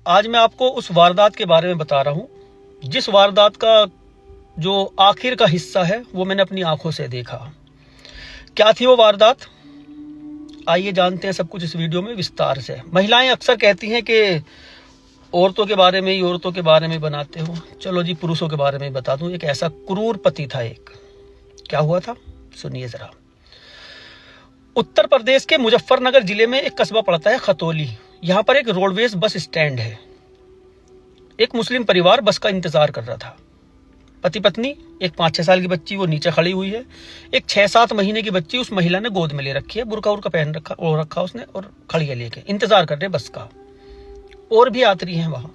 आज मैं आपको उस वारदात के बारे में बता रहा हूं जिस वारदात का जो आखिर का हिस्सा है वो मैंने अपनी आंखों से देखा। क्या थी वो वारदात, आइए जानते हैं सब कुछ इस वीडियो में विस्तार से। महिलाएं अक्सर कहती हैं कि औरतों के बारे में बनाते हो, चलो जी पुरुषों के बारे में बता दूं। एक ऐसा क्रूर पति था एक। क्या हुआ था सुनिए जरा। उत्तर प्रदेश के मुजफ्फरनगर जिले में एक कस्बा पड़ता है खतौली। यहाँ पर एक रोडवेज बस स्टैंड है। एक मुस्लिम परिवार बस का इंतजार कर रहा था। पति पत्नी, एक 5-6 साल की बच्ची वो नीचे खड़ी हुई है, एक 6-7 महीने की बच्ची उस महिला ने गोद में ले रखी है, बुर्का उर्का पहन रखा उसने, और खड़ी है लेके, इंतजार कर रहे बस का। और भी यात्री हैं वहां।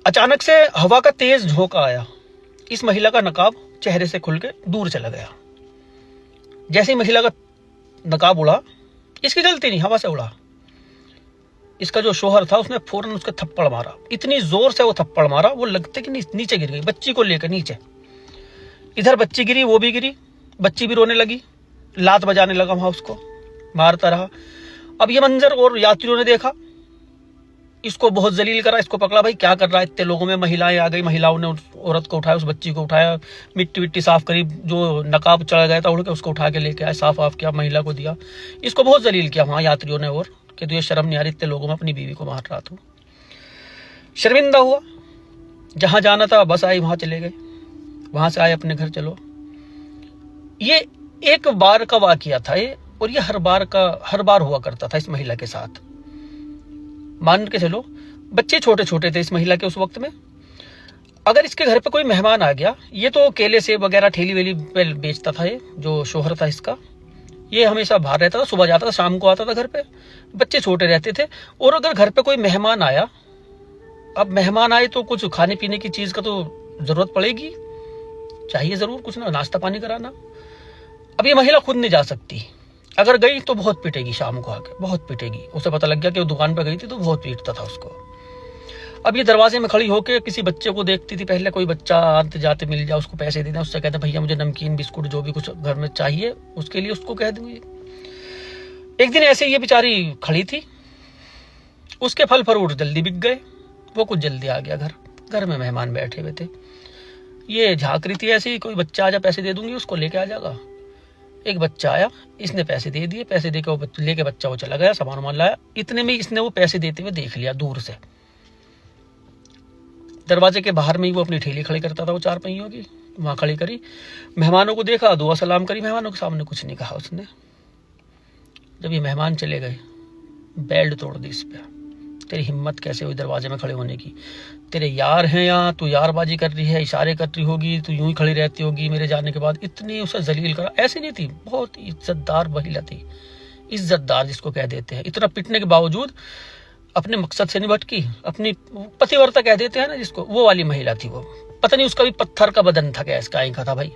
अचानक से हवा का तेज झोंका आया। इस महिला का नकाब चेहरे से खुल के दूर चला गया। जैसे ही महिला का नकाब उड़ा, इसकी गलती नहीं, हवा से उड़ा। इसका जो शोहर था उसने फौरन उसके थप्पड़ मारा। इतनी जोर से वो थप्पड़ मारा, वो लगते कि नीचे गिर गई, बच्ची को लेकर नीचे। इधर बच्ची गिरी, वो भी गिरी, बच्ची भी रोने लगी, लात बजाने लगा वहां, उसको मारता रहा। अब ये मंजर और यात्रियों ने देखा, इसको बहुत जलील करा, इसको पकड़ा, भाई क्या कर रहा है। इतने लोगों में महिलाएं आ गई, महिलाओं ने उस औरत को उठाया, उस बच्ची को उठाया, मिट्टी साफ करी, जो नकाब चढ़ गया था उड़ के उसको उठा के लेके आए, साफ किया, महिला को दिया। इसको बहुत जलील किया वहां यात्रियों ने, और कि तुझे शर्म नहीं आ रही, इतने लोगों में अपनी बीवी को मार रहा तू। शर्मिंदा हुआ, जहां जाना था बस आई, वहां चले गए, वहां से आए अपने घर चलो। ये एक बार का वाकया था ये, और ये हर बार हुआ करता था इस महिला के साथ। मान के चलो बच्चे छोटे छोटे थे इस महिला के उस वक्त में। अगर इसके घर पे कोई मेहमान आ गया, ये तो केले सेब वगैरह ठेली वेली पे बेचता था, ये जो शोहर था इसका, ये हमेशा बाहर रहता था, सुबह जाता था शाम को आता था घर पे, बच्चे छोटे रहते थे। और अगर घर पे कोई मेहमान आया, अब मेहमान आए तो कुछ खाने पीने की चीज का तो जरूरत पड़ेगी, चाहिए जरूर कुछ ना, नाश्ता पानी कराना। अब ये महिला खुद नहीं जा सकती, अगर गई तो बहुत पीटेगी, शाम को आके बहुत पीटेगी। उसे पता लग गया कि वो दुकान पर गई थी तो बहुत पीटता था उसको। अब ये दरवाजे में खड़ी होकर किसी बच्चे को देखती थी, पहले कोई बच्चा आते जाते मिल जाए उसको पैसे देना, उससे कहते भैया मुझे नमकीन बिस्कुट जो भी कुछ घर में चाहिए उसके लिए उसको कह दूंगी। एक दिन ऐसे ये बेचारी खड़ी थी, उसके फल फ्रूट जल्दी बिक गए, वो कुछ जल्दी आ गया घर में मेहमान बैठे हुए थे। ये झांक रही थी ऐसे ही, कोई बच्चा आ जा पैसे दे दूंगी उसको, लेके आ जाएगा। एक बच्चा आया, इसने पैसे दे दिए, पैसे देके वो लेके बच्चा वो चला गया, सामान वामान लाया। इतने में इसने वो पैसे देते हुए देख लिया दूर से। दरवाजे के बाहर में ही वो अपनी ठेली खड़ी करता था, वो 4 पहियों की, वहां खड़ी करी, मेहमानों को देखा, दुआ सलाम करी, मेहमानों के सामने कुछ नहीं कहा उसने। जब ये मेहमान चले गए, बेल्ट तोड़ दी इस पे। तेरी हिम्मत कैसे हुई दरवाजे में खड़े होने की, तेरे यार हैं यहाँ, तू यारबाजी कर रही है, इशारे कर रही होगी, तू यूं ही खड़ी रहती होगी मेरे जाने के बाद। इतनी उसे जलील करा। ऐसी नहीं थी, बहुत इज्जतदार महिला थी, इज्जतदार जिसको कह देते हैं। इतना पिटने के बावजूद अपने मकसद से नहीं भटकी, अपनी पतिव्रता कह देते हैं ना जिसको, वो वाली महिला थी वो। पता नहीं उसका भी पत्थर का बदन था, गैस का आंखा था भाई,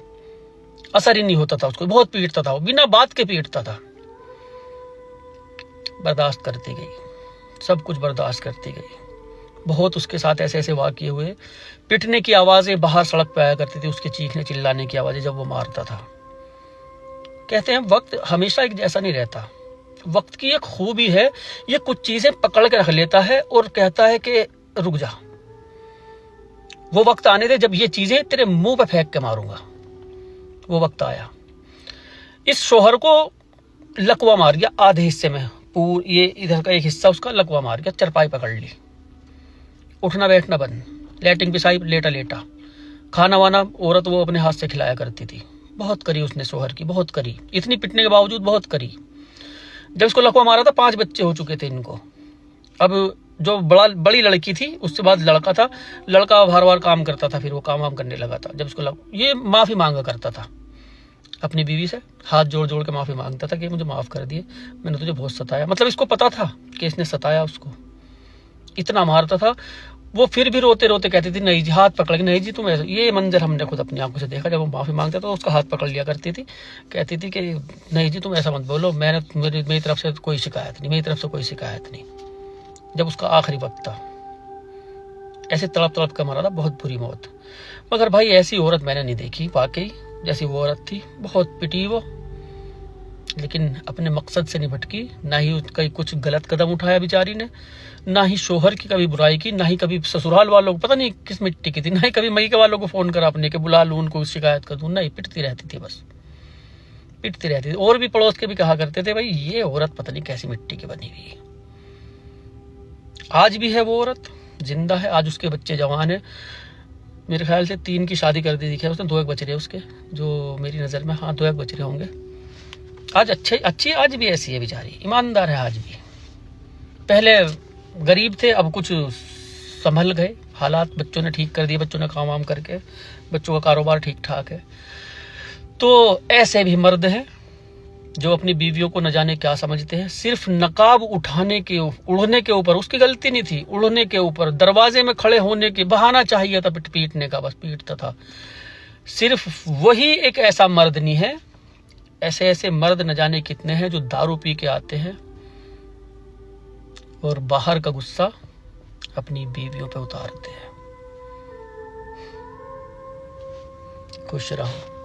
असर ही नहीं होता था उसको, बहुत पीटता था वो, बिना बात के पीटता था। बर्दाश्त करती गई, सब कुछ बर्दाश्त करती गई। बहुत उसके साथ ऐसे वाक़ये हुए। पिटने की आवाजें बाहर सड़क पे आया करती थी, उसके चीखने चिल्लाने की आवाजें जब वो मारता था। कहते हैं वक्त हमेशा एक जैसा नहीं रहता, वक्त की एक खूबी है, ये कुछ चीजें पकड़ के रख लेता है और कहता है कि रुक जा, वो वक्त आने दे जब ये चीजें तेरे मुंह पे फेंक के मारूंगा। वो वक्त आया। इस शोहर को लकवा मार गया आधे हिस्से में, ये इधर का एक हिस्सा उसका लकवा मार गया, चरपाई पकड़ ली, उठना बैठना बंद, लैट्रिन पिसाई लेटा। खाना वाना औरत वो अपने हाथ से खिलाया करती थी। बहुत करी उसने शोहर की, बहुत करी, इतनी पिटने के बावजूद बहुत करी। जब इसको लकवा मारा था 5 बच्चे हो चुके थे इनको। अब जो बड़ी लड़की थी, उससे बाद लड़का था, लड़का बार काम करता था, फिर वो काम करने लगा था। जब इसको ये माफी मांगा करता था अपनी बीवी से, हाथ जोड़ के माफी मांगता था कि मुझे माफ कर दिए, मैंने तुझे बहुत सताया। मतलब इसको पता था कि इसने सताया उसको, इतना मारता था वो। फिर भी रोते रोते कहती थी नहीं जी, हाथ पकड़ के, नहीं जी तुम ऐसा। ये मंजर हमने खुद अपनी आंखों से देखा, जब वो माफी मांगता था तो उसका हाथ पकड़ लिया करती थी, कहती थी कि नहीं जी तुम ऐसा मत बोलो, मेरी तरफ से कोई शिकायत नहीं, जब उसका आखिरी वक्त था। ऐसे तड़प कर मरा था, बहुत बुरी मौत। मगर भाई ऐसी औरत मैंने नहीं देखी वाकई, जैसी वो औरत थी। बहुत पिटी वो, लेकिन अपने मकसद से नहीं भटकी, ना ही उसका कुछ गलत कदम उठाया बेचारी ने, ना ही शोहर की कभी बुराई की, ना ही कभी ससुराल वालों को, पता नहीं किस मिट्टी की थी, ना ही कभी मई के वालों को फोन करा अपने के बुला लूं उनको शिकायत कर दूं, नहीं, पिटती रहती थी, बस पिटती रहती थी। और भी पड़ोस के भी कहा करते थे भाई ये औरत पता नहीं कैसी मिट्टी की बनी हुई है। आज भी है वो औरत, जिंदा है, आज उसके बच्चे जवान है, मेरे ख्याल से 3 की शादी कर दी थी उसने, 2 एक बच रहे उसके, जो मेरी नज़र में, हाँ 2 एक बच रहे होंगे। आज अच्छी आज भी ऐसी है बेचारी, ईमानदार है आज भी। पहले गरीब थे, अब कुछ संभल गए हालात, बच्चों ने ठीक कर दिए, बच्चों ने काम वाम करके, बच्चों का कारोबार ठीक ठाक है। तो ऐसे भी मर्द हैं जो अपनी बीवियों को न जाने क्या समझते हैं, सिर्फ नकाब उड़ने के ऊपर, उसकी गलती नहीं थी, उड़ने के ऊपर दरवाजे में खड़े होने के बहाना चाहिए था पीटने का, बस पीटता था। सिर्फ वही एक ऐसा मर्द नहीं है, ऐसे ऐसे मर्द न जाने कितने हैं जो दारू पी के आते हैं और बाहर का गुस्सा अपनी बीवियों पे उतारते हैं। खुश रहो।